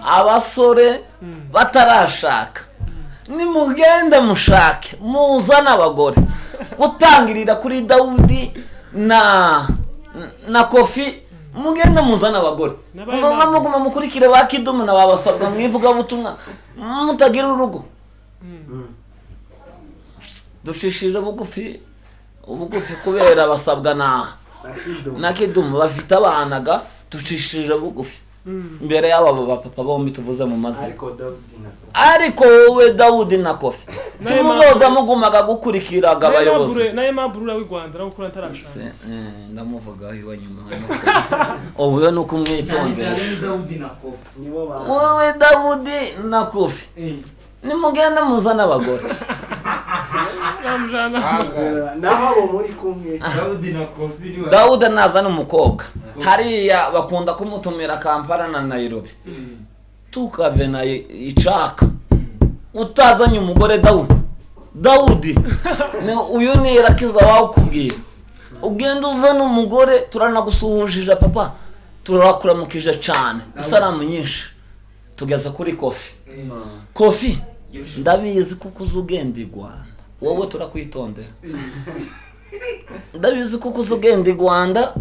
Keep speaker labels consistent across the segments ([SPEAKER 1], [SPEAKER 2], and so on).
[SPEAKER 1] abasore batarashaka nimugende mushake muzana abagore gutangirira kuri Dawudi na Kofi mugende muzana abagore muzaza muguma mukurikire ba Kidumu na babasabwa mwivuga butumwa mutagira urugo dushishije ubugufi kubera basabwa na Kidumu bafite abanaga dushishije bugufi mbere y'aba papa bombi tuvuze mu mazina ariko wowe Dawudi na Kofi tumuzoza mugumaga gukurikiraga abayobozi
[SPEAKER 2] naye mabrura w'i Rwanda no gukora ntarashaka
[SPEAKER 1] ndamuvuga iwa nyuma obuye no kumwitondera wowe Dawudi na Kofi nimugenda muzana abagore
[SPEAKER 3] naho abo muri kumwe Dawudi na Kofi
[SPEAKER 1] Dawudi nazana umukobwa hariya bakunda kumutumira Kampala na Nairobi tukave na icaka utazanye umugore Dawudi uyu ni Irakiza wawe kubwira ugenda uzana umugore turanagusuhujije papa turakuramukije cyane isalamu nyinshi tugeza kuri Kofi ndabizi kuko uzugenda i Rwanda wowe turakwitondera ndabizi kuko uzugenda i Rwanda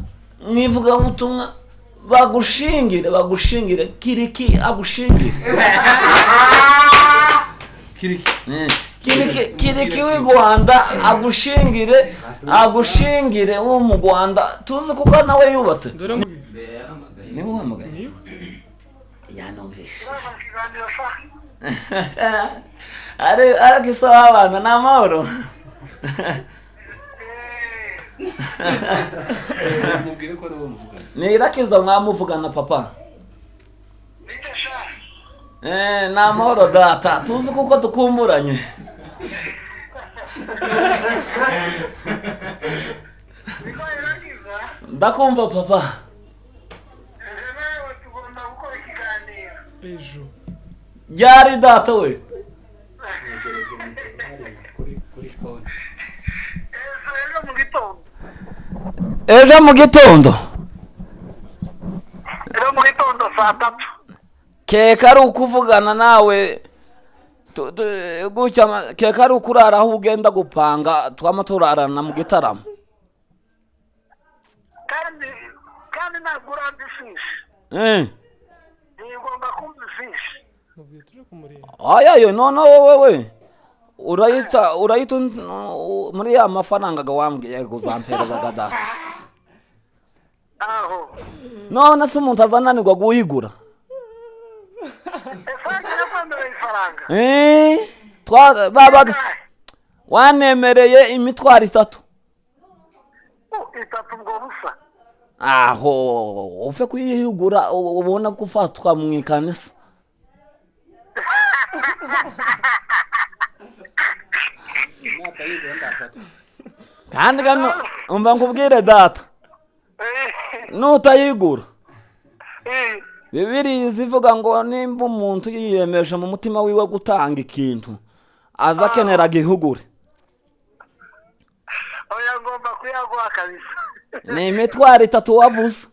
[SPEAKER 1] mwivuga ubutumwa bagushingire kiriki agushingire kiriki w'i Rwanda agushingire wo mu Rwanda tuzi kuko nawe yubatse niba uhamagaye yanumvishe arakisa abana ni amahoro
[SPEAKER 4] mubwire ko ari uwo muvugana
[SPEAKER 1] ni Irakiza mwamuvugana papa ni amahoro data tuzi kuko dukumburanye ndakumva papa ryari data we ejo mu gitondo
[SPEAKER 5] saa 3
[SPEAKER 1] keka ari ukuvugana nawe gutya keka ari ukurara aho ugenda gupanga twama turarana mu gitaramo
[SPEAKER 5] kandi nagura ndifishi ngomba kumva ifishi
[SPEAKER 1] ayayo none wowe urayita muri ya mafaranga gawambwiye kuzampereza gadata
[SPEAKER 5] aho
[SPEAKER 1] none se umuntu azananirwa guhigura wanemereye imitwaro 3
[SPEAKER 5] ngo busa
[SPEAKER 1] aho ufe kuyihigura ubona ko ufatwa mu ikanisa kandi gano umva nkubwire data nutayigura Bibiri zivuga ngo nimba umuntu yiyemeje mu mutima wiwe gutanga ikintu aza kenera gihugure
[SPEAKER 5] oya ngomba kuyaguha kabisa
[SPEAKER 1] ni imitwaro 3 wavuze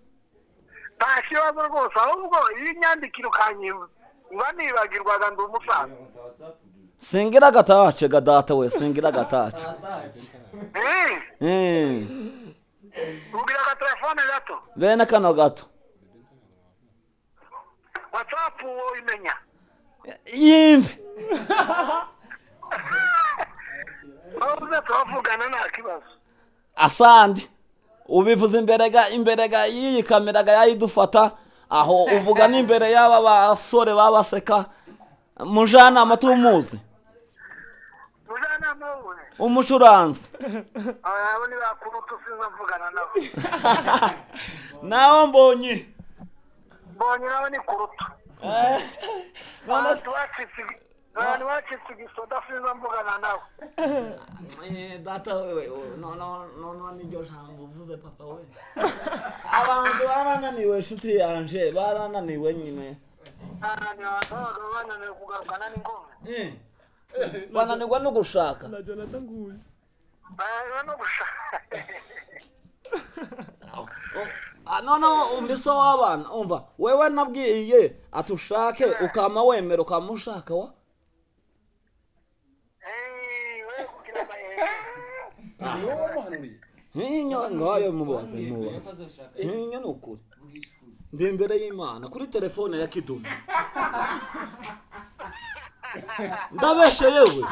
[SPEAKER 5] ntakibazo rwose ahubwo iyi nyandikiro kanyiwe ngwa nibagirwaga ndi umusaza
[SPEAKER 1] singira gatace gadata we singira gatace
[SPEAKER 5] ugira ka telefone gato
[SPEAKER 1] bene kano gato
[SPEAKER 5] WhatsApp imenya
[SPEAKER 1] yimve
[SPEAKER 5] Oza tuvugana nta kibazo
[SPEAKER 1] asandi ubivuze imberega iyi kamera yayidufata aho uvuga n'imbere y'aba basore babaseka mujana amatumuzi umucuranzi
[SPEAKER 5] abo ni bakuru tusinza mvugana nabo
[SPEAKER 1] nawe mbonye
[SPEAKER 5] nawe ni kuruta none wacitse igisoda sinza mvugana nawe
[SPEAKER 1] data wewe no niryo jambo uvuze papa we abantu barananiwe shuti yanje barananiwe nyine
[SPEAKER 5] bananiwe kugarukana n'ingoma
[SPEAKER 1] bananirwa no gushaka
[SPEAKER 2] na Jonathan nguyu
[SPEAKER 5] no gushaka
[SPEAKER 1] none umva iso w'abana umva wewe nabwiye atushake ukama wemera ukamushaka wa
[SPEAKER 5] wewe kugira amayeri
[SPEAKER 1] hinyo ngayo mubaze hinyo nukuri ndi imbere y'Imana kuri telefone ya Kidumu ndabeshe yewe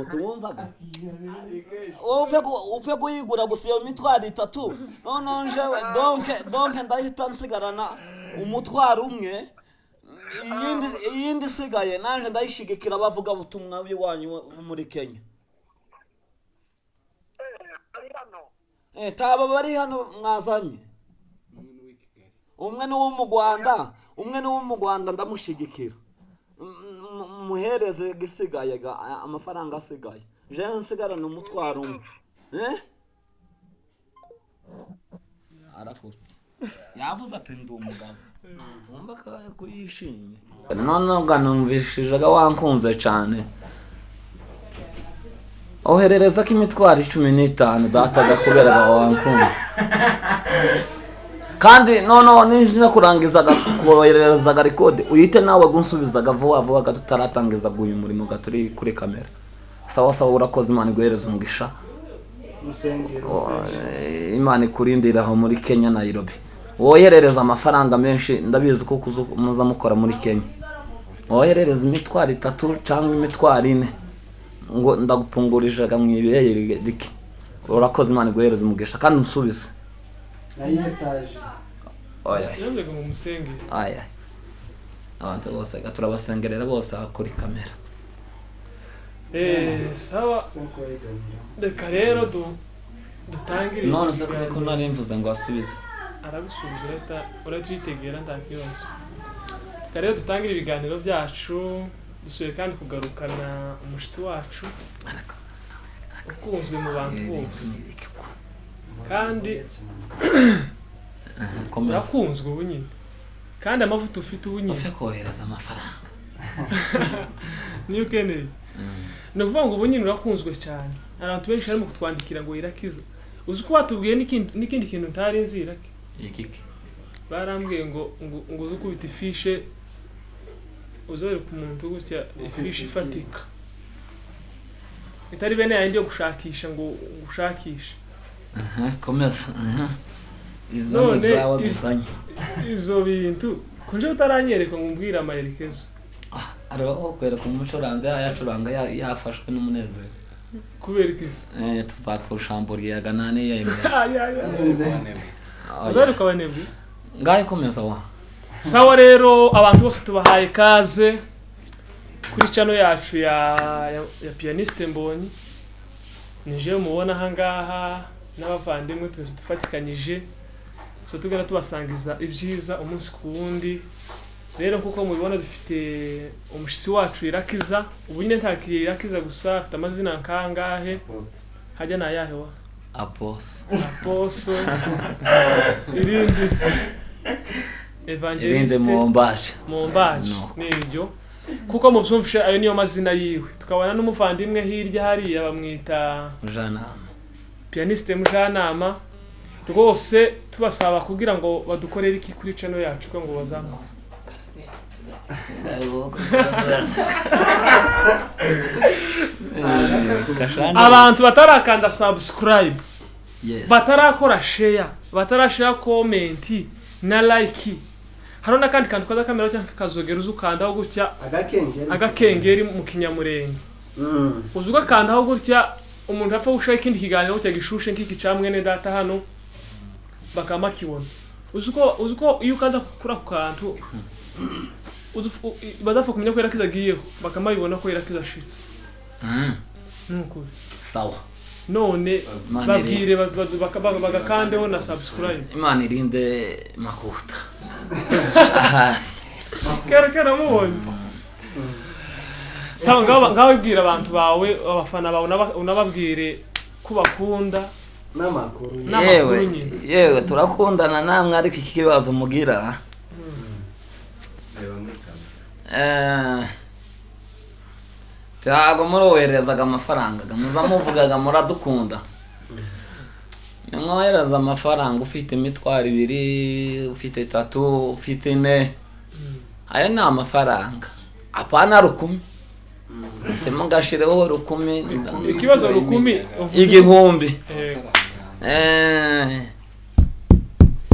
[SPEAKER 1] utumvaga uve kuyigura gusa iyo mitwaro 3 none njewe donc ndahita nsigarana umutwaro umwe iyindi sigaye nanje ndayishigikira bavuga butumwa bw'iwanyu muri Kenya taba bari hano mwazanye umwe ni wo mu Rwanda ndamushigikira muhereze gisigaye amafaranga asigaye je nsigarana umutwaro umwe arakutse yavuze ati ndi umugabo tumba kuyishimye none ganumvishije wankunze cyane oherereza ko imitwaro 15 dataga kubera wankunze kandi none nije kurangizaga kubohererezaga record uyite nawe gunsubizaga vuba tutaratangiza guyu murimo gaturi kuri kamera sawa urakoze Imana iguhereza umugisha Imana ikurindira aho muri Kenya Nairobi woherereza amafaranga menshi ndabizi ko muza mukora muri Kenya woherereza imitwaro 3 cyangwa imitwaro 4 ngo ndagupungurije mu ibeye rike urakoze Imana iguhereza umugisha kandi unsubize
[SPEAKER 3] nayitaje
[SPEAKER 2] yambega mu musenge
[SPEAKER 1] abantu bose turabasengerera bose kuri kamera
[SPEAKER 2] sawa reka rero dutangire
[SPEAKER 1] none se ko nari mvuze ngo asubize
[SPEAKER 2] arabisubiza uratuyitegera ndakibazo reka rero dutangire ibiganiro byacu dusuye kandi kugarukana umushitsi wacu ukunzwe mu bantu bose kandi urakunzwe ubu nyine kandi amavuta ufite ubu nyine
[SPEAKER 1] ufe kohereza amafaranga
[SPEAKER 2] niyo ukeneye ni ukuvuga ngo ubu nyine urakunzwe cyane abantu benshi barimo kutwandikira ngo Irakiza uzi ko watubwiye n'ikindi kintu ntari nzi Iraki
[SPEAKER 1] ikiki
[SPEAKER 2] barambwiye ngo uzi kubita ifishe uzore ku muntu gutya ifishe ifatika itari bene yandi yo gushakisha ngo ushakishe
[SPEAKER 1] komeza izo nzawa gusanya
[SPEAKER 2] izo bintu kunje utaranyereka ngo mbwira amaherekezo
[SPEAKER 1] araho kwera ku mucoranze yacuranga yafashwe n'umunezero
[SPEAKER 2] kubera ikisi
[SPEAKER 1] tuzakushamburiye ganane yemwe
[SPEAKER 2] uzore kwabanebwe
[SPEAKER 1] ngaye komeza wa
[SPEAKER 2] sawa rero abantu bose tubahaye kaze kuri channel yacu ya Pianiste Mbonyi nije mubona aha ngaha n'abavandimwe twese dufatikanyije so tugana tubasangiza ibyiza umunsi ku wundi rero kuko mubibona dufite umushitsi wacu Irakiza ubu nyine ntakiri Irakiza gusa afite amazina kangahe hajya na yahe wa Aposo irindi Evangeliste Mombaje nibyo kuko mubyumvishe ayo niyo mazina yiwe tukabana n'umuvandimwe hirya hariya bamwita
[SPEAKER 1] Mujanama
[SPEAKER 2] Pianiste Mujanama rwose tubasaba kugira ngo badukorere iki kuri channel yacu ko ngo bazamuka abantu batarakanda subscribe batarakora share batarashira comment na like hano nakandi kantu kaza kamera cyangwa kazogera uzukandaho gutya agakengeri mu kinyamurenge uzuga kandaho gutya umuntu apfa gushaka ikindi kiganiro cyo gishushe nk'iki camwene data hano bakamakibona uzuko iyo kaza kura ku kantu badafa kumenya ko Irakiza giyeho bakamayibona ko Irakiza ashitse nuko
[SPEAKER 1] sawa
[SPEAKER 2] none babwire bagakandeho na subscribe
[SPEAKER 1] Imana irinde makuta
[SPEAKER 2] kera mubonye sawa ngaho bwira abantu bawe abafana bawe unababwire kubakunda
[SPEAKER 3] n'amakuru
[SPEAKER 1] yewe turakundana namwe ariko iki kibazo mugira tago muroherezaga amafaranga muza muvugaga muradukunda nimwohereza amafaranga ufite imitwaro 2 ufite 3 ufite 4 ayo ni amafaranga apana 10 temugashireho 10
[SPEAKER 2] ikibazo 10
[SPEAKER 1] igihumbi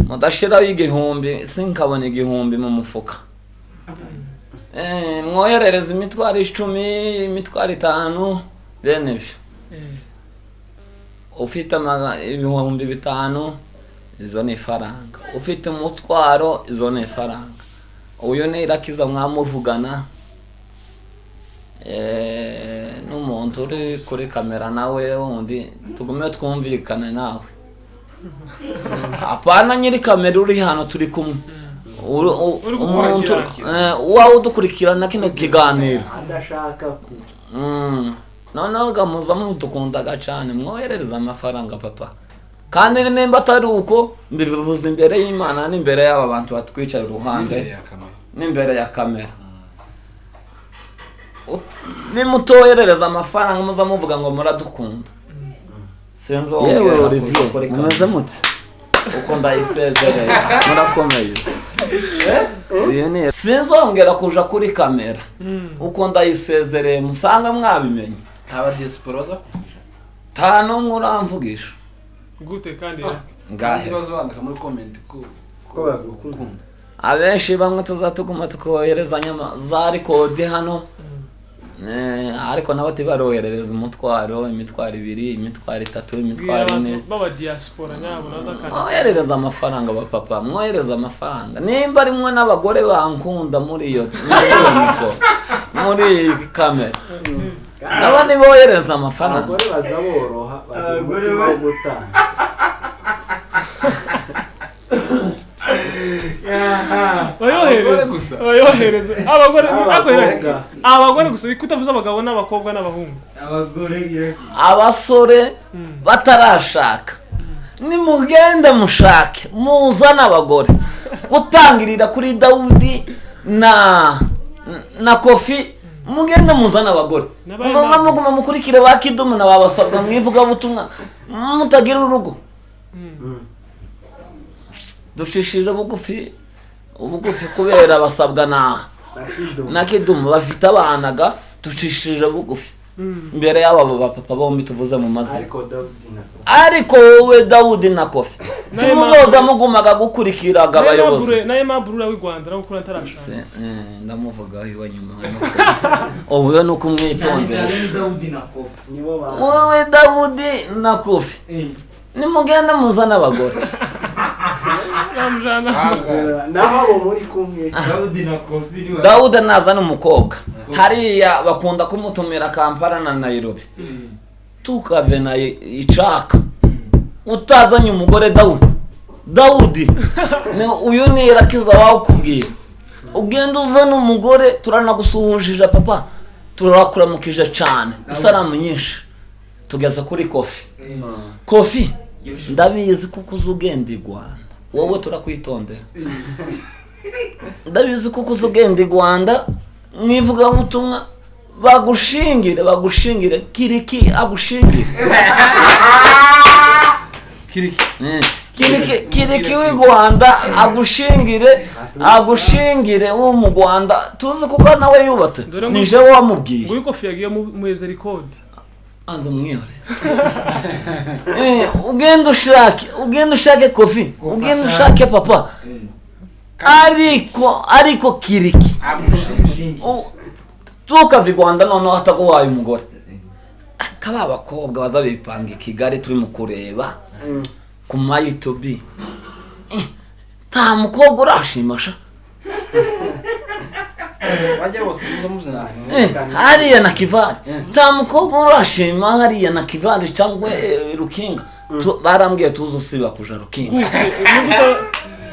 [SPEAKER 1] mudashiraho igihumbi sinkabona igihumbi mu mufuka mwoherereza imitwaro 10 imitwaro 5 bene byo ufite ibihumbi 5 izo ni faranga ufite umutwaro izo ni faranga uyu ni irakiza mwamuvugana n'umuntu uri kuri kamera nawe wundi tugume twumvikana nawe apana nyiri kamera uri hano turi kumwe umuntu wawe udukurikirana kino kiganiro
[SPEAKER 3] adashaka
[SPEAKER 1] noneho gamuza mudukundaga cyane mwoherereza amafaranga papa kandi nimba atari uko mbivuze imbere y'Imana n'imbere y'aba bantu batwicaye uruhande n'imbere ya kamera nimutoherereza amafaranga muza muvuga ngo muradukunda senzo yewe Olivier mumeze mute uko ndayisezereye murakomeye sinzongera kuja kuri kamera uko ndayisezereye musanga mwabimenye
[SPEAKER 4] aba diaspora bazakuvugisha
[SPEAKER 1] tano muramvugisha
[SPEAKER 2] gute kandi
[SPEAKER 1] ngahe
[SPEAKER 4] ibibazo bandika muri comment ko bagukunda
[SPEAKER 1] abenshi bamwe tuzatuguma tukoherezanya za record hano ariko nabati baroherereza umutwaro imitwaro 2 imitwaro 3 imitwaro 4
[SPEAKER 2] baba diaspora nyabo nazakana
[SPEAKER 1] mwohereza amafaranga bapapa mwohereza amafaranga nimba rimwe n'abagore bankunda muri iyo muri kamera nabandi bohereza amafaranga
[SPEAKER 3] abagore bazaboroha abagore bagutana
[SPEAKER 2] bayohereza abagore gusa kutavuza abagabo n'abakobwa n'abahungu
[SPEAKER 1] abasore batarashaka nimugende mushake muzana abagore gutangirira kuri Dawudi na Kofi mugende muzana abagore muzaza muguma mukurikire ba Kidumu na babasabwa mwivuga butumwa mutagira urugo dushishije ubugufi kubera basabwa na Kidumu bafite abanaga dushishije bugufi mbere y'aba bapapa bombi tuvuze mu mazina ariko wowe Dawudi na Kofi tumuzoza mugumaga gukurikiraga abayobozi
[SPEAKER 2] naye mabrura w'i Rwanda no kuri atarashaka
[SPEAKER 1] ndamuvuga iwa nyuma ubu nuko umwitondera wowe Dawudi na Kofi nimugenda muzana abagore
[SPEAKER 3] naho abo muri kumwe
[SPEAKER 1] Dawudi nazana umukobwa hariya bakunda kumutumira Kampala na Nairobi tukave na Ichaka utazanye umugore Dawudi uyu ni irakiza wawe kubwira ugenda uzana umugore turanagusuhujije papa turakuramukije cyane isalamu nyinshi tugeza kuri Kofi ndabizi kuko uzugenda i Rwanda wowe turakwitondera ndabizi kuko uzugenda i Rwanda mwivuga butumwa bagushingire kiriki agushingire kiriki w'i Rwanda agushingire wo mu Rwanda tuzi kuko nawe yubatse nije wamubwiye
[SPEAKER 2] ngo Kofi yagiye mu record
[SPEAKER 1] anza mwihore ugenda ushake Kofi ugenda ushake papa ariko kiriki tukava i Rwanda noneho hataguhaye umugore kaba abakobwa baza bipanga i Kigali turi mu kureba ku YouTube nta mukobwa urashimasha
[SPEAKER 4] bajya bose muzamuzana
[SPEAKER 1] hariya na Kivari nta mukobwa urashima hariya na Kivari cyangwa Rukinga barambwiye tuzo usiba kuja Rukinga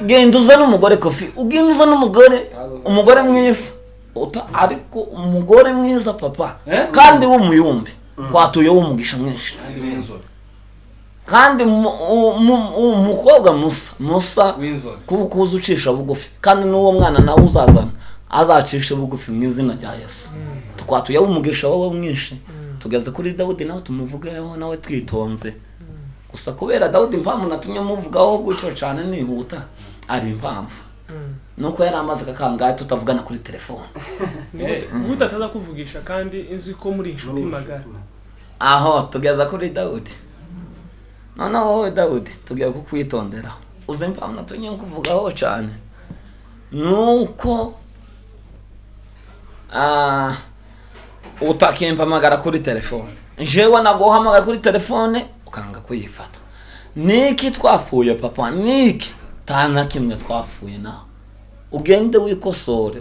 [SPEAKER 1] genda uzana umugore Kofi ugenda uzana umugore mwiza ariko umugore mwiza papa kandi w'umuyumbi kwatuye w'umugisha mwinshi kandi umukobwa musa kuko uzucisha bugufi kandi n'uwo mwana nawe uzazana azacisha bugufi mu izina rya Yesu twatuye w'umugisha wowe mwinshi tugeze kuri Dawudi nawe tumuvugeho nawe twitonze gusa kubera Dawudi impamvu natumye muvugaho gutyo cyane nihuta ari impamvu nuko yari amaze kakangaye tutavugana kuri telefone
[SPEAKER 2] gute ataza kuvugisha kandi inzi ko muri inshuti magara
[SPEAKER 1] aho tugeza kuri Dawudi noneho wowe Dawudi tugiye kukwitondera uzi impamvu natumye kuvugaho cyane nuko utakimpamagara kuri telefone jewe naguhamagara kuri telefone ukanga kuyifata niki twafuye papa niki tana kimwe twafuye naho ugende wikosore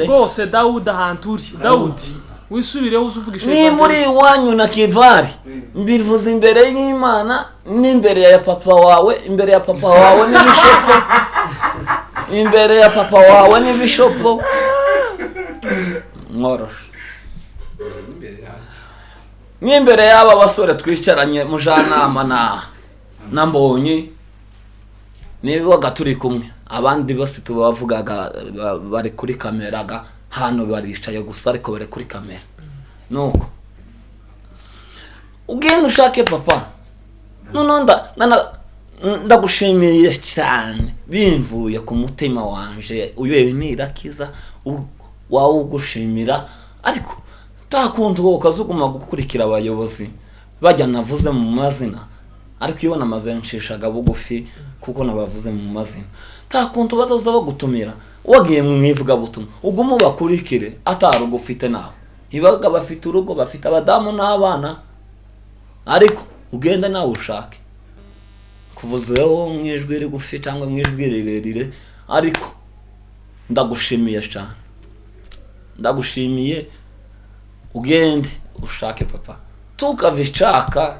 [SPEAKER 2] rwose Dawudi ahanturi Dawudi wisubireho uzuvugisha
[SPEAKER 1] ni muri wanyu na Kivari mbivuze imbere y'Imana n'imbere ya papa wawe n'ibishopo imbere ya papa wawe n'ibishopo Ngoroshe n'imbere y'aba basore twicaranye mujanama na Mbonyi nibaga turi kumwe abandi bose tubavugaga bari kuri kamera hano baricaye gusa ariko bari kuri kamera nuko ugenda ushake papa ndagushimiye cyane bimvuye ku mutima wanje uyewe nirakiza wawe ugushimira ariko takundi wowe ukazuguma gukurikira abayobozi bajya navuze mu mazina ariko iyo namaze nshishaga bugufi kuko nabavuze mu mazina takundi bazaza bagutumira wagiye mwivuga butumwa ugumu bakurikire atarugo ufite nawe ibaga bafite urugo bafite abadamu n'abana ariko ugenda nawe ushake kuvuzeho mwijwi rigufi cyangwa mwijwi rirerire ariko ndagushimiye cyane ndagushimiye ugende ushake papa tukavishaka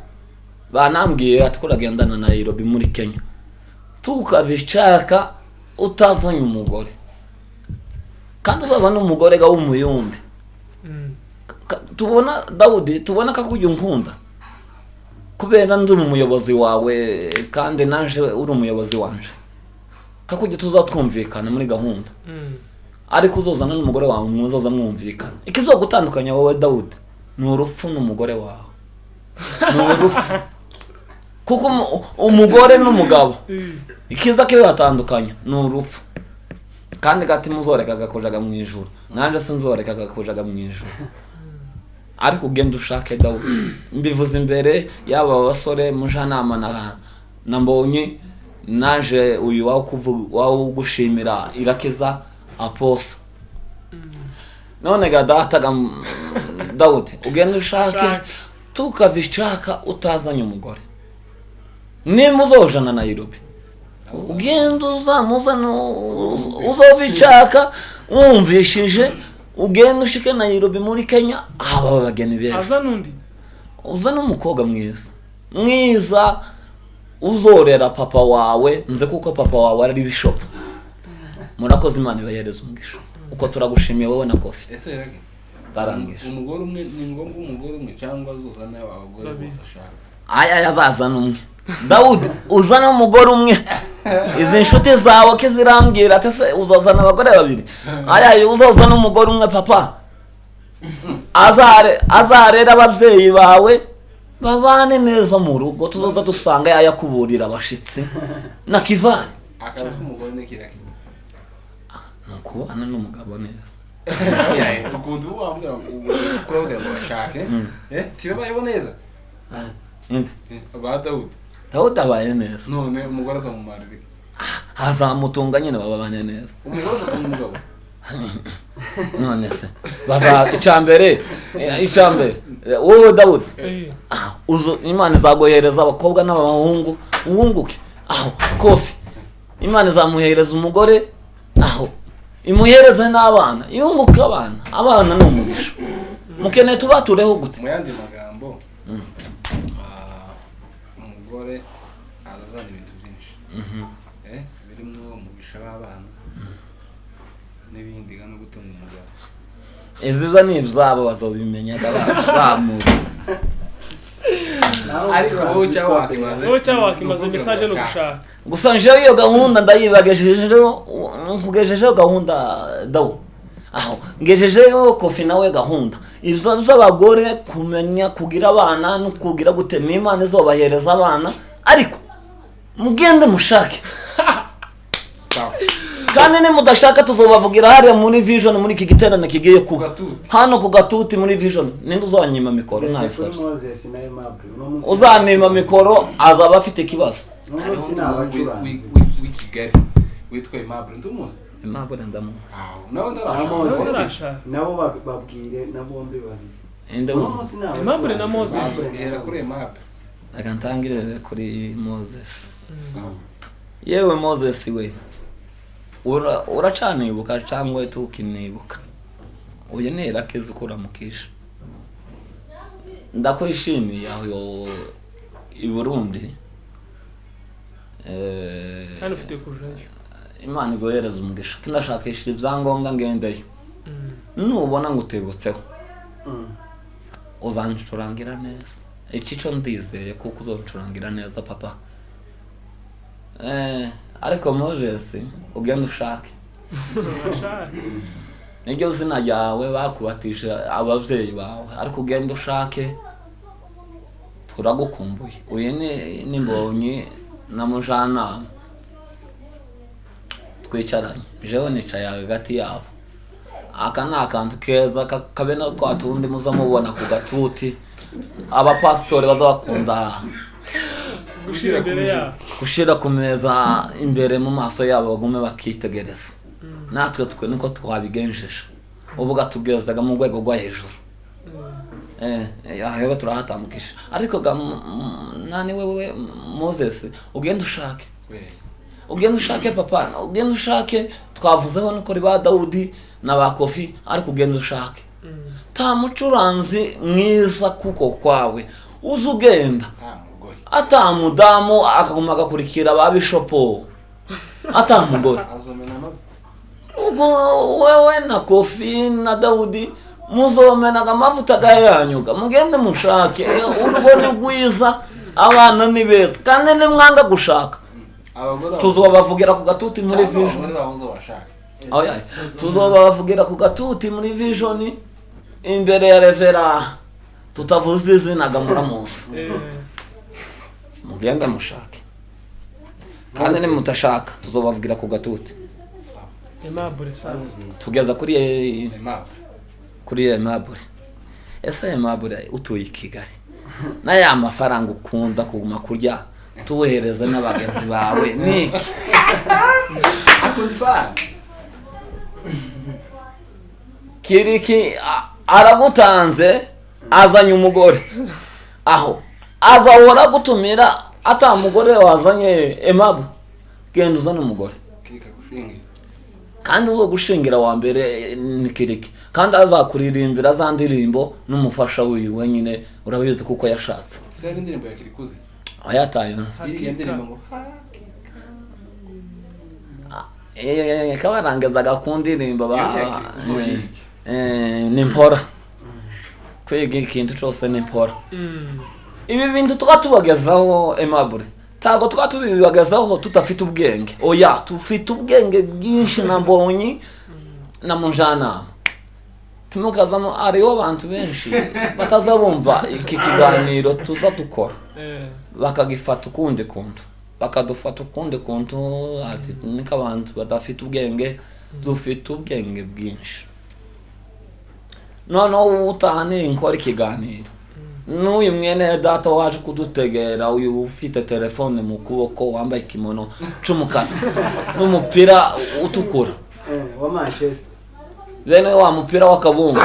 [SPEAKER 1] banambwiye aturagendana na Nairobi muri Kenya tukavishaka utazanye umugore kandi uzazana umugore w'umuyumbe tubona Dawudi tubona kakujya unkunda kubera ndi umuyobozi wawe kandi naje uri umuyobozi wanje kakujya tuzatwumvikana muri gahunda ariko uzozana n'umugore wawe muzoza mwumvikana ikizogutandukanya wowe Dawudi ni urufu n'umugore wawe ni urufu kuko umugore n'umugabo ikiza kibe batandukanya ni urufu kandi gati muzoreka gakojaga mu ijuru nanje sinzoreka gakojaga mu ijuru ariko ugenda ushake Dawudi mbivuze imbere yaba basore mujanama na Mbonyi naje uyu wawo gushimira irakiza Aposo none gadataga Dawudi ugenda ushake tukavishaka utazanye umugore nimuzojana na Nairobi ugenda uzovishaka wumvishije ugenda ushike Nairobi muri Kenya aba bageni beza uzana umukobwa mwiza uzorera papa wawe nze kuko papa wawe ari bishop murakoze Imana ibahereza umugisha uko turagushimiye wowe na Kofi
[SPEAKER 4] ese rege
[SPEAKER 1] barangije
[SPEAKER 4] umugore umwe ni ngombwa umugore umwe cyangwa zuzana abagore bose ashaka
[SPEAKER 1] yazazana umwe Dawudi uzana umugore umwe izi nshuti zawe ke zirambwira ati se uzazana abagore babiri uzazana umugore umwe papa azarera ababyeyi bawe babane neza mu rugo tuzoza dusanga yakuburira abashitsi na Kivari
[SPEAKER 4] akazi umugore n'ikiraki
[SPEAKER 1] kubana n'umugabo neza
[SPEAKER 4] ukuntu wambwira ukoroga ngo bashake tibe bayeho neza ba Dawudi
[SPEAKER 1] abaye neza
[SPEAKER 4] none umugore azamumara biki
[SPEAKER 1] hazamutunga nyine babane neza
[SPEAKER 4] umugore azatunga umugabo
[SPEAKER 1] none se icambere wowe Dawudi Imana izagohereza abakobwa n'abahungu uwunguke aho Kofi Imana izamuhereza umugore aho imuhereze n'abana yunguke abana ni umugisha mukeneye tubatureho gute
[SPEAKER 4] mu yandi magambo umugore azazana ibintu byinshi birimo umugisha w'abana n'ibindi no gutunga umugabo
[SPEAKER 1] iziza ni ibyabo bazobimenyaga bamuzi
[SPEAKER 4] ariko wowe
[SPEAKER 2] cyangwa wakimaze message no gushaka
[SPEAKER 1] gusa nje iyo gahunda ndayibagejejeho nkugejejeho gahunda Dawo aho ngejejeyo Kofi nawe gahunda izo z'abagore kumenya kugira abana no kugira gute n'Imana izobahereza abana ariko mugende mushake
[SPEAKER 4] sawa
[SPEAKER 1] kandi ni mudashaka tuzobavugira hariya muri vision muri iki giterane kigiye kuba
[SPEAKER 4] Gatuti.
[SPEAKER 1] hano ku Gatuti muri vision ninde uzanyima mikoro nta
[SPEAKER 3] kuri
[SPEAKER 1] isabye
[SPEAKER 3] Moses na Aimable uno munsi
[SPEAKER 1] uzanima mikoro azaba afite ikibazo
[SPEAKER 3] uno munsi ni abacuranzi
[SPEAKER 4] w'ikigali witwa Aimable ndumuzi
[SPEAKER 1] impamvu ndamu
[SPEAKER 4] nawe
[SPEAKER 3] na
[SPEAKER 4] ndarashaka
[SPEAKER 3] Moses
[SPEAKER 2] Ndarashaka.
[SPEAKER 3] nabo babwire na bombi bari
[SPEAKER 1] ende
[SPEAKER 3] uno munsi ni
[SPEAKER 2] Aimable na Moses.
[SPEAKER 4] hera kuri Aimable
[SPEAKER 1] akantangirire kuri Moses
[SPEAKER 4] sawa
[SPEAKER 1] yewe Moses we uracanibuka cyangwa tukinibuka uyu ni Rakezi ukura mukisha ndakwishimiye aho i Burundi
[SPEAKER 2] kandi ufite kujayo
[SPEAKER 1] Imana igohereza umugisha kinashakisha ibyangombwa ngendeyo nubona ngo utebutseho uzancurangira neza iki cyo ndizeye kuko uzoncurangira neza papa ariko Moses ugenda ushake niryo zina ryawe bakubatije ababyeyi bawe ariko ugenda ushake turagukumbuye uyu ni Mbonyi na Mujanama twicaranye jewe nicaye hagati yabo aka ni akantu keza kabe na twa tundi muza mubona ku Gatuti abapasitori baza bakunda
[SPEAKER 2] gushira imbere yabo
[SPEAKER 1] gushira ku meza imbere mu maso yabo bagume bakitegereza natwe twe niko twabigenjeje ubu gatugezaga mu rwego rwa hejuru yahewe turahatamukisha ariko nani wewe Moses ugenda ushake ugenda ushake papa ugenda ushake twavuzeho nuko riba Daudi na ba Kofi ariko ugenda ushake ta mucuranzi mwiza kuko kwawe uzi ugenda atamudamu akaguma agakurikira ba bishopo atamugore ubwo wewe na Kofi na Daudi muzomenaga amavuta gayanyuga mugende mushake urugo ni rwiza abana ni beza kandi ni mwanga gushaka tuzobavugira ku Gatuti muri vision tuzobavugira ku Gatuti muri vision imbere ya revera tutavuze izina gamuramuzi mugende mushake kandi ni mutashaka tuzobavugira ku Gatuti
[SPEAKER 2] Aimable sawa
[SPEAKER 1] tugeza kuri Aimable ese Aimable utuye i Kigali na ya mafaranga ukunda kuguma kurya tuwohereze n'abagenzi bawe niki
[SPEAKER 4] akundi faranga
[SPEAKER 1] kiriki aragutanze azanye umugore aho azahora gutumira atamugore wazanye Aimable genda uzane umugore
[SPEAKER 4] kika gushingira
[SPEAKER 1] kandi uzo gushingira wa mbere ni kiriki kandi azakuririmbira za ndirimbo n'umufasha wiwe wenyine urabizi kuko yashatse
[SPEAKER 4] sari indirimbo ya Kirikuzi
[SPEAKER 1] ayataye
[SPEAKER 4] iyi ndirimbo ngo
[SPEAKER 1] kabarangizaga ku ndirimbo ni mpora kwiga ikintu cyose ni mpora ibi bintu twatubagezaho Aimable ntabwo twatubibagezaho tutafite ubwenge oya tufite ubwenge bwinshi na Mbonyi na Mujanama tumukazamo ariho abantu benshi batazabumva iki kiganiro tuza dukora bakagifata ukundi kuntu bakadufata ukundi kuntu ati nika abantu badafite ubwenge dufite ubwenge bwinshi none utahane inkora ikiganiro n'uyu mwene data waje kudutegera uyu ufite telefone mu kuboko wambaye ikimono c'umukara n'umupira utukura
[SPEAKER 3] wa Manchester
[SPEAKER 1] bene wa mupira w'akabungu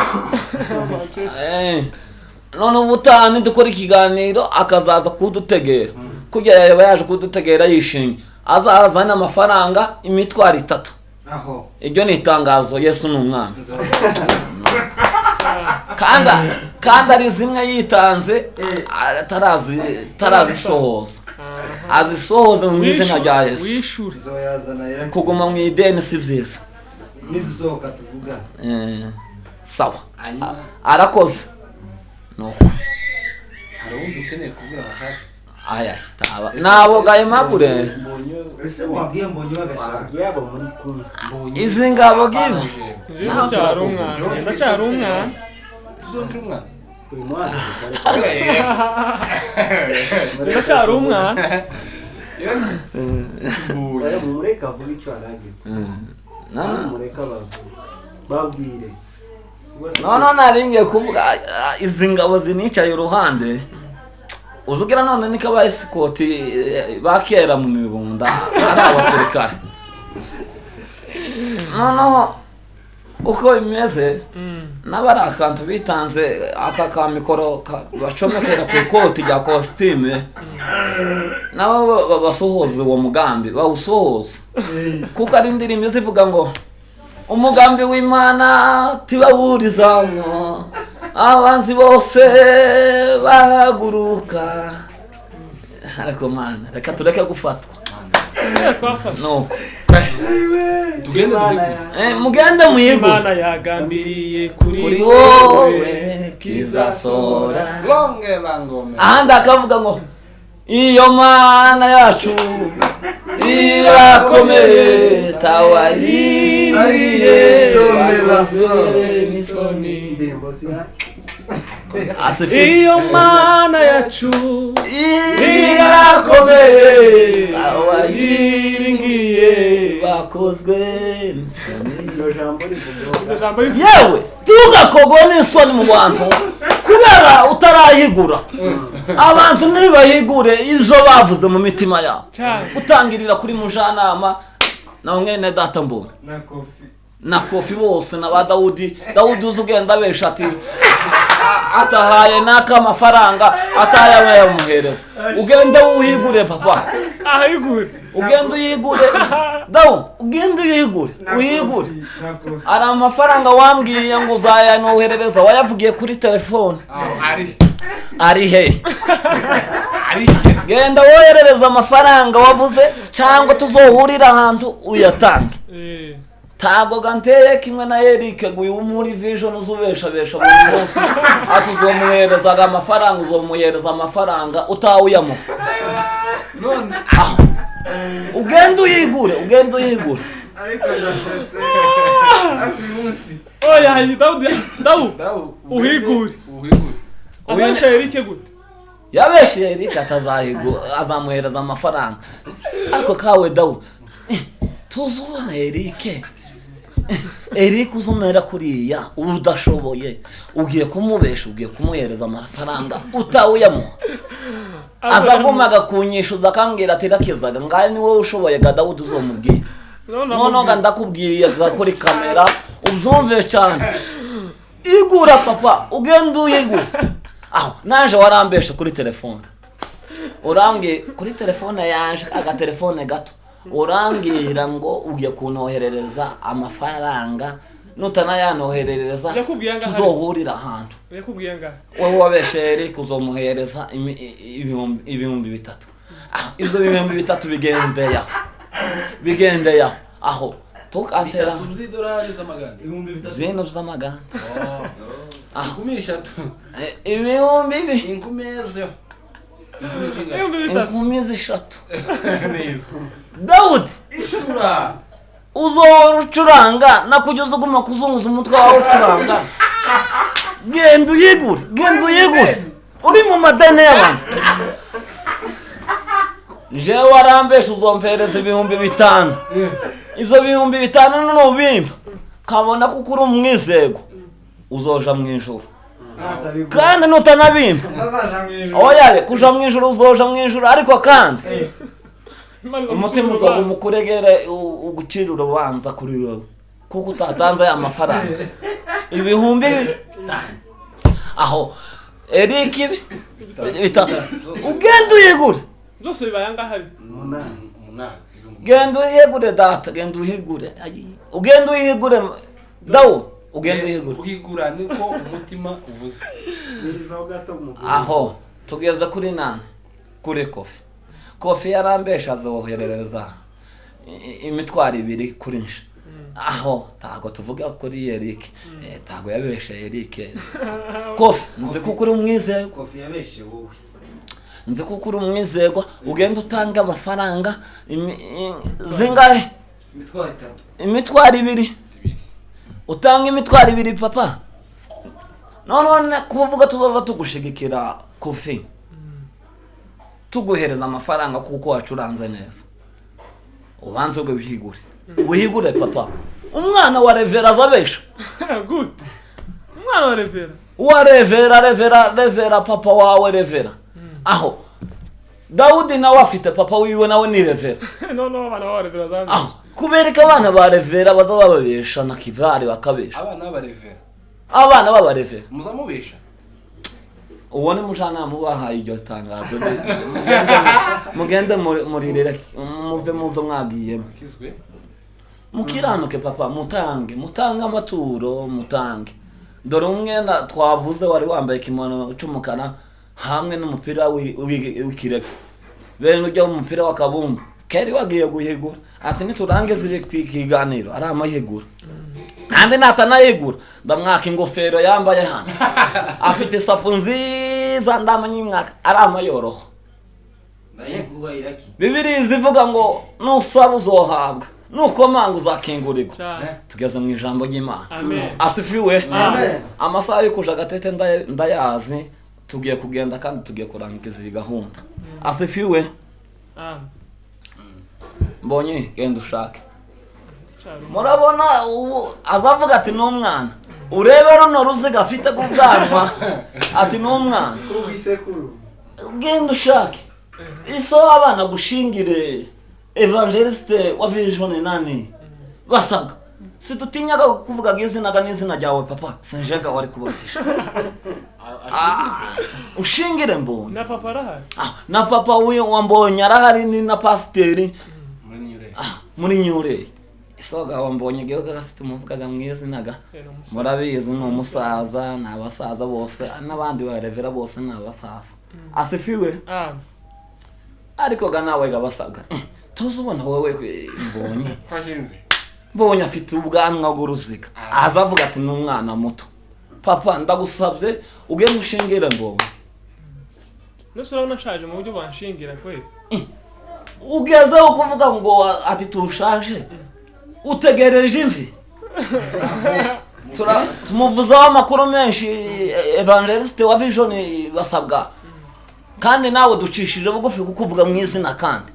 [SPEAKER 1] none ubutani dukora ikiganiro akazaza kudutegera kugira yaba yaje kudutegera yishimye azazana amafaranga imitwaro 3
[SPEAKER 3] aho
[SPEAKER 1] iryo ni itangazo Yesu ni umwami kandi ari zimwe yitanze atarazisohoza azisohoza mu izina rya Yesu
[SPEAKER 2] wishuri
[SPEAKER 3] zoyazana
[SPEAKER 1] kuguma mu ideni si byiza
[SPEAKER 3] nidusohoka tuvuga
[SPEAKER 1] sawa arakoze no
[SPEAKER 4] hari undi ukeneye kuvuga amashaka
[SPEAKER 1] aya taba nabo gaye mabure
[SPEAKER 3] ese wabwiye mbonye bagashaka yabo muri kumwe
[SPEAKER 1] izi ngabo gibe
[SPEAKER 2] ndacyari umwana
[SPEAKER 4] tuzondira umwana
[SPEAKER 3] uri mwana
[SPEAKER 2] ndacyari umwana
[SPEAKER 3] oya mureka avuga icyo aragira mureka babwire
[SPEAKER 1] no naringiye kuvuga izi ngabo zinicaye uruhande uzugira none niko aba esikoti bakera mu mibunda ari abasirikare noneho uko bimeze n'abari akantu bitanze aka ka mikoro bacomekera ku ikoti rya kositime nabo basohoza uwo mugambi bawusohoza kuko ari indirimbo zivuga ngo umugambi w'Imana tibawurizamo abanzi bose bahaguruka ariko mana reka tureke gufatwa nuko mugende muyigo
[SPEAKER 2] Imana yagambiriye
[SPEAKER 1] kuri wowe kizasora ahandi akavuga ngo iyo Mana yacu irakomeye tawahiriye
[SPEAKER 2] iyo Mana yacu
[SPEAKER 1] irakomeye tawahiringiye bakozwe n'isoni yewe tugakogwa n'isoni mu bantu kubera utarayigura abantu ntibahigure ibyo bavuze mu mitima yabo utangirira kuri mujanama na mwene data mbona na kofi bose na ba Dawudi uzi ugenda besha ati atahaye naka amafaranga atayabaye umuhereza ugende uyigure papa
[SPEAKER 2] ahigure
[SPEAKER 1] ugende uyigure Dawudi ugende uyigure ari amafaranga wambwiye ngo uzayanoherereza wayavugiye kuri telefone ari he genda woherereza amafaranga wavuze cyangwa tuzohurira ahantu uyatange tago ganteye kimwe na Eric guyu muri vision uzubeshabesha buri munsi atuzomuhereza amafaranga uzomuhereza amafaranga utawuyamo none ugenda uyigure
[SPEAKER 3] ariko ndasese munsi
[SPEAKER 2] oya Dawudi uhigure azabesha Eric gute
[SPEAKER 1] yabeshe Eric atazahigo azamuhereza amafaranga ariko kawe Dawudi tuzubona Eric uzumera kuriya udashoboye ugiye kumubesha ugiye kumuhereza amafaranga utawuyamo azagumaga kunyishuza akambwira ati rakizaga ngaye ni wowe ushoboye ga Dawudi uzomubwira noneho ndakubwiye kuri kamera ubyumve cyane igura papa ugenda uyigura aho naje warambesha kuri telefone urambwiye kuri telefone yanje agatelefone gato urambwira ngo ugiye kunoherereza amafaranga nutanayanoherereza tuzohurira ahantu
[SPEAKER 2] yakubwiye nga
[SPEAKER 1] wowe wabeshe Eric uzomuhereza ibihumbi 3 ibyo ibihumbi 3 bigendeyaho aho tukantera zino z'amagana
[SPEAKER 4] inkumisha tu
[SPEAKER 1] ibihumbi
[SPEAKER 4] inkumezo
[SPEAKER 1] inkumizi 3 Dawudi
[SPEAKER 4] ishura
[SPEAKER 1] uzorucuranga nakugeza uguma kuzunguza umutwe wawe ucuranga genda uyigure uri mu madene y'abantu je warambesha uzompereza ibihumbi 5 ibyo bihumbi 5 n'ubimba kabona ko kuri umwizego uzoja mu ijuru kandi nutanabimba oya kuja mu ijuru uzoja mu ijuru ariko kandi umutima uzaga umukuregere ugucira urubanza kuri wowe kuko utatanze ya mafaranga ibihumbi aho Eric 3 ugenda uyigure
[SPEAKER 2] byose bibayanga hari
[SPEAKER 1] genda uyigure data genda uyigure ugenda uyigure Dawo ugenda
[SPEAKER 4] uhigura niko umutima uvuze
[SPEAKER 1] aho tugeze kuri nane kuri Kofi yarambesha azoherereza imitwaro 2 kuri nje aho tago tuvuga kuri Eric tago yabeshe Eric Kofi nzi ko kuri umwize
[SPEAKER 3] Kofi yabeshe wowe
[SPEAKER 1] nzi ko uri umwizerwa ugenda utanga amafaranga zingahe imitwaro 2 utanga imitwaro 2 papa none kuvuga tuzova tugushigikira Kofi tuguhereza amafaranga kuko wacuranze neza ubanze ubwo wihigure papa umwana wa revera azabesha
[SPEAKER 2] good umwana wa
[SPEAKER 1] revera papa wawe revera aho Daudi nawe afite papa wiwe nawe ni revera
[SPEAKER 2] no abana ba revera zanjye
[SPEAKER 1] aho kubereka abana ba revera bazababesha na kivari bakabesha abana baba revera
[SPEAKER 4] muzamubesha
[SPEAKER 1] uwo ni mujana mubahaye iryo tangazo mugende murirere muve muvyo mwagiyemo mukiranuke papa mutange amaturo mutange dore umwenda twavuze wari wambaye kimono cy'umukara hamwe n'umupira w'ikireko bene ujya mu mupira wa kabumbu keri wagiye guhigura ati niturange ziri kwiganiro ari amahigura kandi natanayigura ndamwaka ingofero yambaye hano afite safu nziza ndamanye mwaka ari amayoroho Bibiri zivuga ngo nusaba uzohabwa nukomanga uzakingurirwa tugeze mu ijambo ry'Imana asifiwe amasaha yo kuja gatete ndayazi tugiye kugenda kandi tugiye kurangiza iyi gahunda asifiwe mbonye genda ushake murabona azavuga ati n'umwana urebe runo ruziga afite kubwanwa ati n'umwana genda ushake iso abana gushingire evangeliste wa vision nani basaga situtinyaga kuvuga izina n'izina ryawe papa sinjega wari kubatisha ushingire mbonye
[SPEAKER 2] na papa arahari
[SPEAKER 1] na papa wambonye arahari ni na pasiteri muri nyure isoga wambonye geo gasite muvugaga mwizinaga murabizi no musaza n'abasaza bose n'abandi barevera bose n'abasaza asifiwe ariko ganawe gabasaga tuzubona wewe mbonye afite ubwanwa bw'uruziga azavuga ati n'umwana muto papa ndagusabye ugende ushingire mbonye
[SPEAKER 2] Nusura unashaje mu buryo banshingira kweli
[SPEAKER 1] ugeze ukuvuga ngo ati turushaje utegereje imvi tumuvuza amakuru menshi evangeliste wa vision basabwa kandi nawe ducishije bugufi kukuvuga mu izina kandi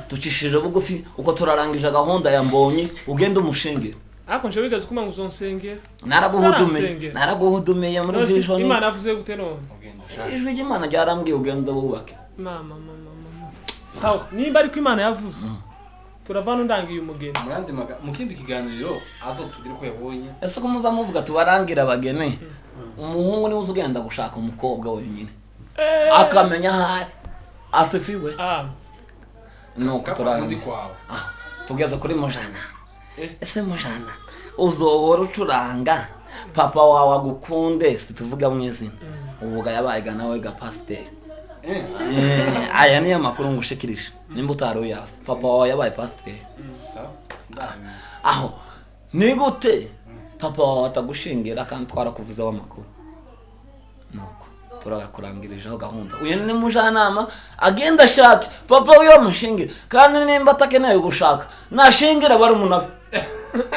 [SPEAKER 1] ducishije bugufi uko turarangije gahunda ya mbonye ugende umushingire
[SPEAKER 2] ako nje bigaze kuma ngo uzonsengera
[SPEAKER 1] naraguhudumiye muri vision
[SPEAKER 2] Imana avuze gute none
[SPEAKER 1] ijwi ry'Imana ryarambwiye ugende wubake
[SPEAKER 2] mama sawa nimba ariko Imana yavuze turavana ndangiye umugeni
[SPEAKER 4] mu kindi kiganiro azo tugire ko yabonye
[SPEAKER 1] ese ko muzamuvuga tubarangira abagene umuhungu ni uzugenda gushaka umukobwa wenyine akamenya hari asifiwe nuko turangiye tugeze kuri mujana ese mujana uzohora ucuranga papa wawe agukunde situvuga mu izina ubuga yabaye nawe ga pasiteri aya niyo makuru ngushikirisha nimba utari uyasi papa wawe yabaye pasiteri aho ni gute papa wawe atagushingira kandi twarakuvuzeho amakuru nuko turakurangirijeho gahunda uyu ni mujyanama agenda ashake papa we yamushingira kandi nimba atakeneye gushaka nashingira bari umunabi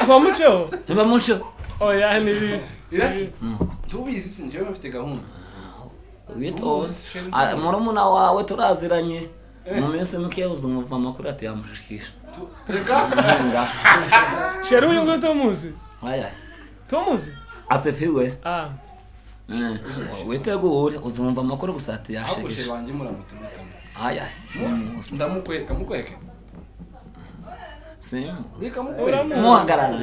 [SPEAKER 2] bamuceho
[SPEAKER 1] ntibamuceho
[SPEAKER 2] oya ni
[SPEAKER 4] tubizi sinjewe mfite gahunda
[SPEAKER 1] murumuna wawe turaziranye mu minsi mike uzumva amakuru ati yamushikisha
[SPEAKER 2] sheru uyu ngo tumuzi tumuzi
[SPEAKER 1] asifiwe witegure uzumva amakuru gusa ati yashikisha
[SPEAKER 4] banje muramutse
[SPEAKER 1] aya simusi
[SPEAKER 4] ndamukwereka
[SPEAKER 1] muhagarara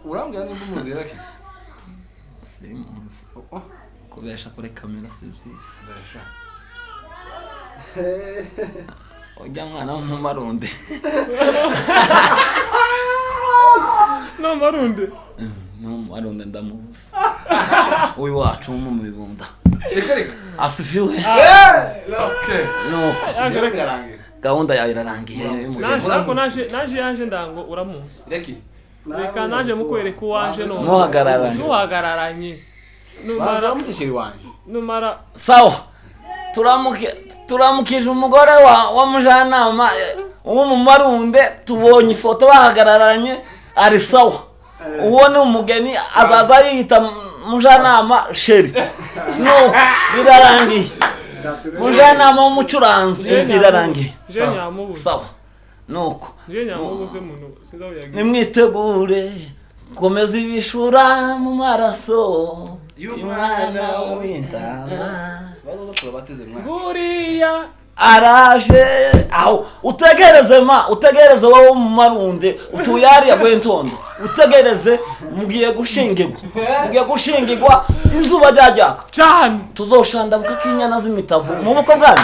[SPEAKER 4] urambwira nimba umuzi raki
[SPEAKER 1] simusi kubesha kuri kamera si byiza ujya mwana w'umumarundi
[SPEAKER 2] no
[SPEAKER 1] marundi ndamuzi uyu wacu mu bibunda
[SPEAKER 4] reka
[SPEAKER 1] asifiwe nuko gahunda yawe irarangiye
[SPEAKER 2] naje yaje ndango uramuzi reka naje mukwereka uwaje
[SPEAKER 1] muhagararanye
[SPEAKER 2] numara
[SPEAKER 4] mutishiri wanje
[SPEAKER 1] sawa turamukije umugore wa mujanama wo mu Marunde, tubonye ifoto bahagararanye ari sawa. Uwo ni umugeni azaza yita mujanama sheri. No, birarangiye. Mujanama w'umucuranzi birarangiye. Sawa. Nuko. Nimwitegure komeza ibishura mu maraso y'umwana w'intama.
[SPEAKER 2] Guriya
[SPEAKER 1] araje aho utegereze wowe mu Marunde utuyari ya Gwentondo, utegereze mugiye gushingirwa izuba ryajyaka
[SPEAKER 2] cyane,
[SPEAKER 1] tuzoshandabuka k'inyana z'imitavu mu buko bwanyu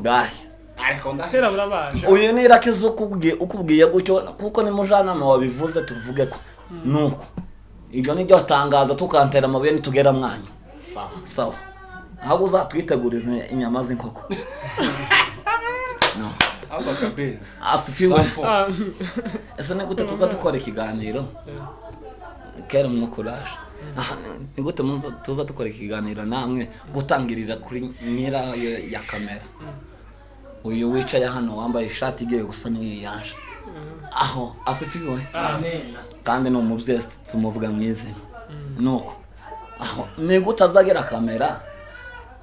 [SPEAKER 1] gahe.
[SPEAKER 2] Hera burabaje
[SPEAKER 1] Uyu ni Irakiza ukubwiye gutyo kuko ni mujanama wabivuze tuvuge ko nuko ibyo nibyo atangaza tukantera amabuye nitugera mwanya. Sawa aho uzatwiteguriza inyama z'inkoko. No
[SPEAKER 4] abakabenzi
[SPEAKER 1] asifiwe. Ese ni gute tuzadukora ikiganiro kera mu courage. Ni gute tuzadukora ikiganiro namwe gutangirira kuri nyira ya kamera. Uyu wicaye hano wambaye ishati igiye gusa n'iyanje. Aho asifiwe.
[SPEAKER 3] Amen.
[SPEAKER 1] Kandi no mubyeyi tumuvuga mwizina. Nuko aho ni gute azagera kamera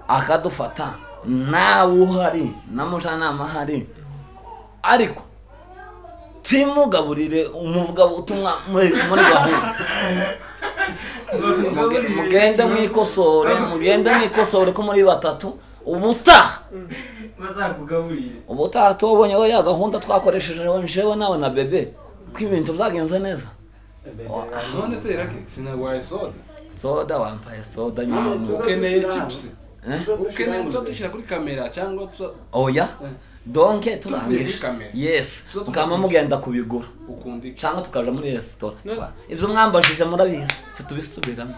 [SPEAKER 1] akadufata nawe uhari na mujanama hari, ariko timugaburire umuvuga butumwa muri gahunda. Mugende mwikosore ko muri batatu ubutaha
[SPEAKER 3] bazakugaburire.
[SPEAKER 1] Tubonye we ya gahunda twakoresheje jewe nawe na bebe ko ibintu byagenze neza.
[SPEAKER 4] none se Iraki sinagwaye
[SPEAKER 1] Soda wambaye soda nyine.
[SPEAKER 4] ukeneye chips ukeneye kuzodushira kuri kamera cyangwa
[SPEAKER 1] Oya donke
[SPEAKER 4] Tuvuye
[SPEAKER 1] turangije.
[SPEAKER 4] kamera.
[SPEAKER 1] Yes mukama mugenda kubigura
[SPEAKER 4] ukundi
[SPEAKER 1] cyangwa tukaja muri restaurant. Ibyo mwambajije murabizi situbisubiramo.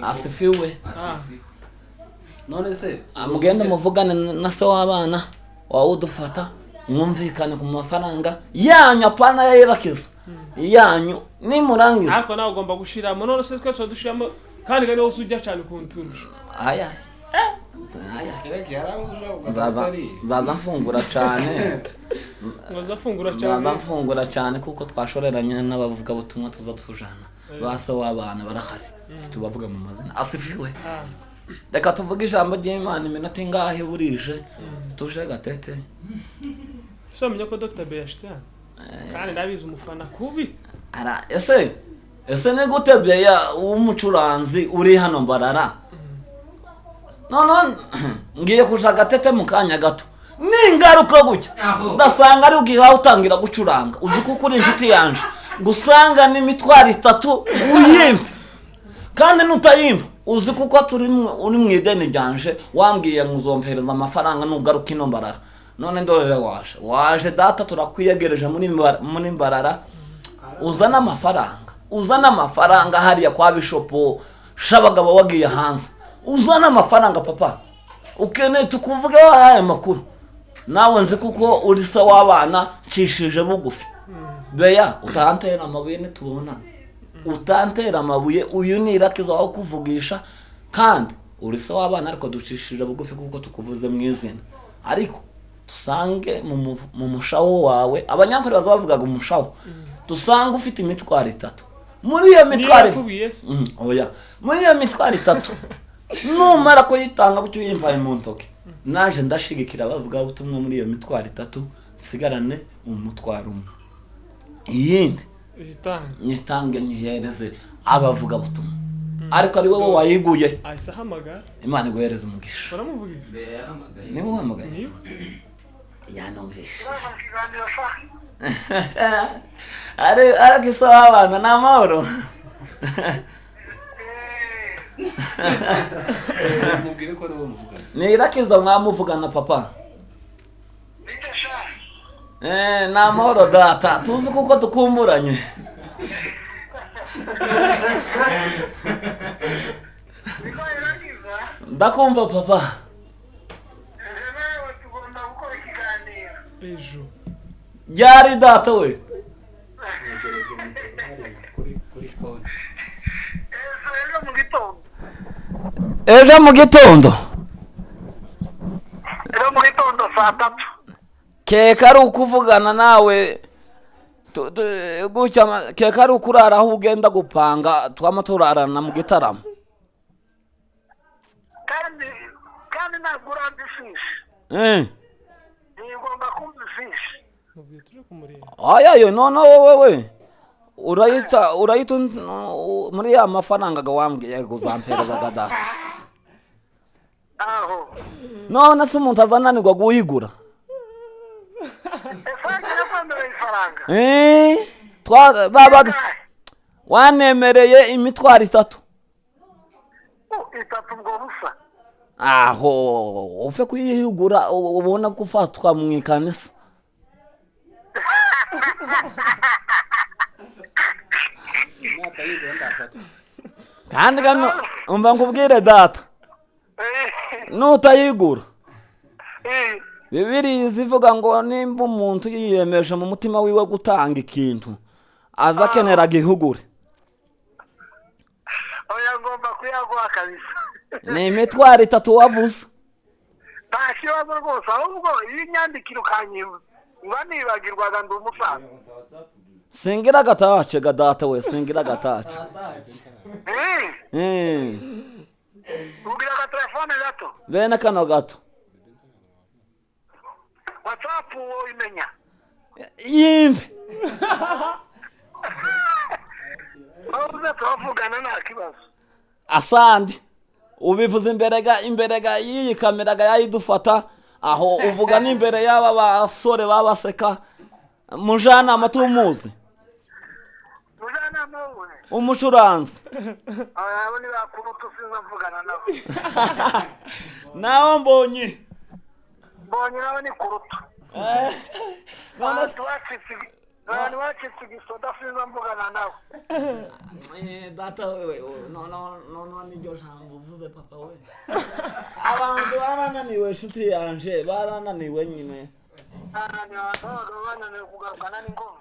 [SPEAKER 1] Asifiwe.
[SPEAKER 4] none se
[SPEAKER 1] Mugende muvugane na se w'abana wawe udufata mwumvikane ku mafaranga yanyu apana ya Irakiza yanyu nimurangiza.
[SPEAKER 2] ariko nawe ugomba gushiramo, none se twe dushiramo kandi gane wose ujya cyane kunturusha.
[SPEAKER 1] Aya
[SPEAKER 4] Iraki yarazo
[SPEAKER 1] zaza mfungura cyane.
[SPEAKER 2] Ngaza
[SPEAKER 1] mfungura cyane kuko twashoreranye n'abavuga butumwa tuza tujana. Base w'abana barahari. Situbavuga mu mazina. Asifiwe. Reka tuvuge ijambo ry'Imana iminota ingahe burije tuje gatete.
[SPEAKER 2] So menya ko Dr. Beyashita kandi ndabizi umufana kubi.
[SPEAKER 1] Ese ni gute Beya w'umucuranzi uri hano Mbarara? None ngiye kuja gatete mu kanya gato. Ningaruka gutya. Ndasanga ari ugiha utangira gucuranga. Uzi kuko uri inshuti yanje. Gusanga ni mitwari 3 uyimba. Kandi nutayimba uzi kuko uri mu ideni ryanje wambwiye nguzompereza amafaranga nugaruka ino Mbarara. None ndorere waje data turakwiyegereje muri Mbarara. Uzana amafaranga hariya kwa bishopo shabagabo wagiye hanze. Uzana amafaranga papa. Ukeneye tukuvuge aya makuru. Nawe nzi kuko uri se w'abana cishije bugufi. Beya utantera amabuye nitubona. Utantera amabuye uyu ni Irakiza waho kuvugisha kandi uri se w'abana ariko ducishije bugufi kuko tukuvuze mu izina. Ariko tusange mu mushawo wawe abanyankore bazavugaga umushawo. Tusange ufite imitwaro 3. Muri iyo mitwaro oya muri iyo mitwaro 3 numara ko yitanga gutyo yimvaye mu ntoke. Naje ndashigikira bavuga butumwa muri iyo mitwaro 3 sigarane umutwaro umwe. Iyindi nitange nihereze abavuga butumwa. Ariko ari wowe wayiguye.
[SPEAKER 2] Ahise ahamagara.
[SPEAKER 1] Imana iguhereze umugisha.
[SPEAKER 2] Baramuvugisha.
[SPEAKER 1] Ni wowe hamagaye. Yanomvisha. Arakisa abana na mahoro.
[SPEAKER 4] mubwire ko ari wo muvugana.
[SPEAKER 1] Ni Irakiza mwamuvugana papa. Na mahoro data. Tuzi kuko tukumburanye. Ndakumva papa.
[SPEAKER 2] Ejo.
[SPEAKER 1] Byari data we. Ejo mu gitondo.
[SPEAKER 5] gitondo saa 3.
[SPEAKER 1] keka ari ukuvugana nawe gutya keka ari ukurara aho ugenda gupanga twama turarana mu gitaramo
[SPEAKER 5] kandi nagura ndifishi nigomba kumva ifishi
[SPEAKER 2] mubwiye tuje kumureba
[SPEAKER 1] ayayo none wowe urayita muri ya mafaranga wambwiye kuzampereza data
[SPEAKER 5] aho
[SPEAKER 1] none se umuntu azananirwa guhigura
[SPEAKER 5] esangira kwambara ifaranga
[SPEAKER 1] babaga wanemereye imitwaro 3
[SPEAKER 5] itatu ngo busa
[SPEAKER 1] aho ufe kuyihigura ubona ko ufatwa mu ikanisa kandi gano umva nkubwire data nutayigura Bibiri zivuga ngo nimba umuntu yiyemeje mu mutima wiwe gutanga ikintu aza kenera gihugure
[SPEAKER 5] oya ngomba kuyaguha kabisa
[SPEAKER 1] ni imitwaro 3 wavuze
[SPEAKER 5] nta kibazo rwose ahubwo iyo nyandikira ukanyibuza mba nibagirwaga ndi umusaza
[SPEAKER 1] singira gatace gadata we singira gatace
[SPEAKER 5] ubwira agatelefone gato
[SPEAKER 1] bene kano gato
[SPEAKER 5] WhatsApp wowe imenya
[SPEAKER 1] yimve
[SPEAKER 5] uze turavugana nta kibazo
[SPEAKER 1] asandi ubivuze imberega y'iyi kamera yayidufata aho uvuga n'imbere y'aba basore babaseka mujana matumuzi umucuranzi
[SPEAKER 5] abo ni bakuru tusinza mvugana nabo
[SPEAKER 1] nawe mbonye
[SPEAKER 5] nawe ni kuruta none wacitse igisoda sinza mvugana nawe
[SPEAKER 1] data wewe no niryo jambo uvuze papa we abantu barananiwe inshuti yanje barananiwe nyine
[SPEAKER 5] bananiwe kugarukana n'ingoma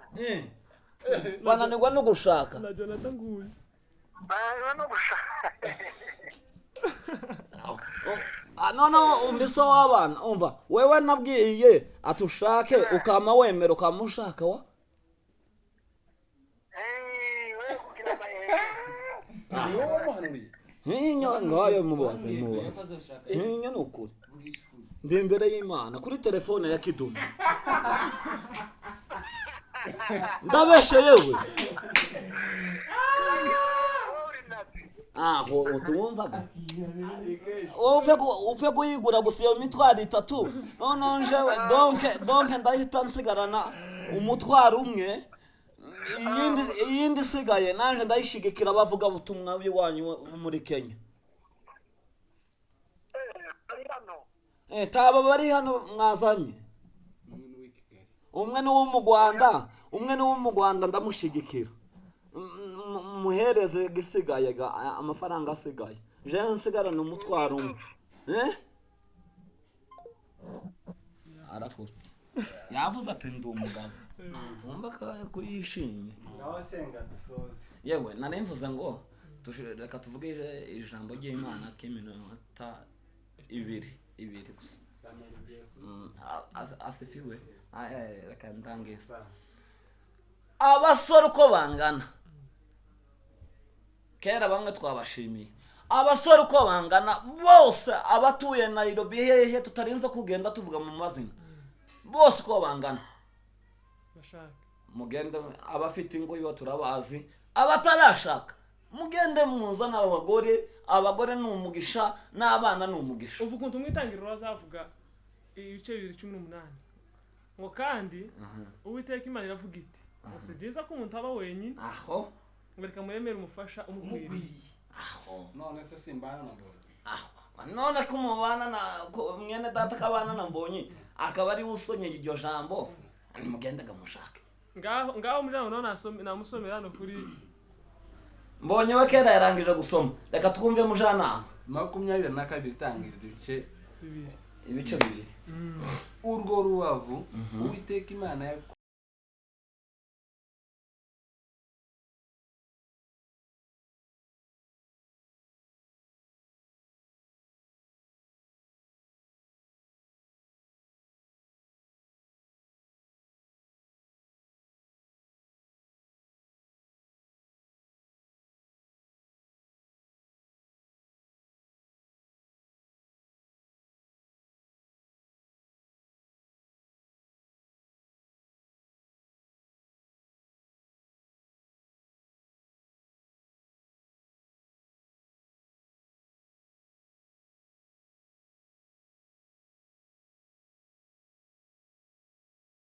[SPEAKER 1] bananirwa no gushaka
[SPEAKER 2] na Jonathan nguyu
[SPEAKER 5] bananiwe no gushaka
[SPEAKER 1] no umvise w'abana umva wewe nabwiye atushake ukama wemera ukamushaka wa ngayo mubaze nukuri ndi imbere y'Imana kuri telefone ya Kidumu ndabeshe yewe aho utumvaga ufe kuyigura gusa iyo mitwaro 3 none jewe donc ndahita nsigarana umutwaro umwe iyindi sigaye nanje ndayishigikira bavuga butumwa bw'iwanyu muri Kenya taba bari hano mwazanye umwe ni wo mu Rwanda ndamushigikira muhereze gisigaye amafaranga asigaye je nsigarana umutwaro umwe arakutse yavuze ati ndi umugabo umva kuyishimye
[SPEAKER 3] nawe senga dusoze
[SPEAKER 1] yewe nanemvuze ngo reka tuvuge ijambo ry'Imana k'iminota 2 gusa asifiwe reka ndangeza abasore uko bangana kera bamwe twabashimiye abasore uko bangana bose abatuye Nairobi hehe tutarinze kugenda tuvuga mu mazina bose uko bangana mugende abafite ingo yo turabazi abatarashaka mugende muzana abagore ni umugisha n'abana ni umugisha
[SPEAKER 2] uvuga ukuntu mwitangiriro bazavuga ibice 2:18 ngo kandi Uwiteka Imana iravuga iti si byiza ko umuntu aba wenyine
[SPEAKER 1] aho
[SPEAKER 2] mwereka muremera umufasha umugwiriye
[SPEAKER 1] aho
[SPEAKER 4] none se simbana na Mbonyi
[SPEAKER 1] aho none ko mubana na mwene data kabana na Mbonyi akaba ari usonye iryo jambo mugendaga mushaka
[SPEAKER 2] ngaho muri none namusomera no kuri
[SPEAKER 1] Mbonyi we kera yarangije gusoma reka twumve mujana
[SPEAKER 4] 22 tangira ibice 2 urwo rubavu Uwiteka Imana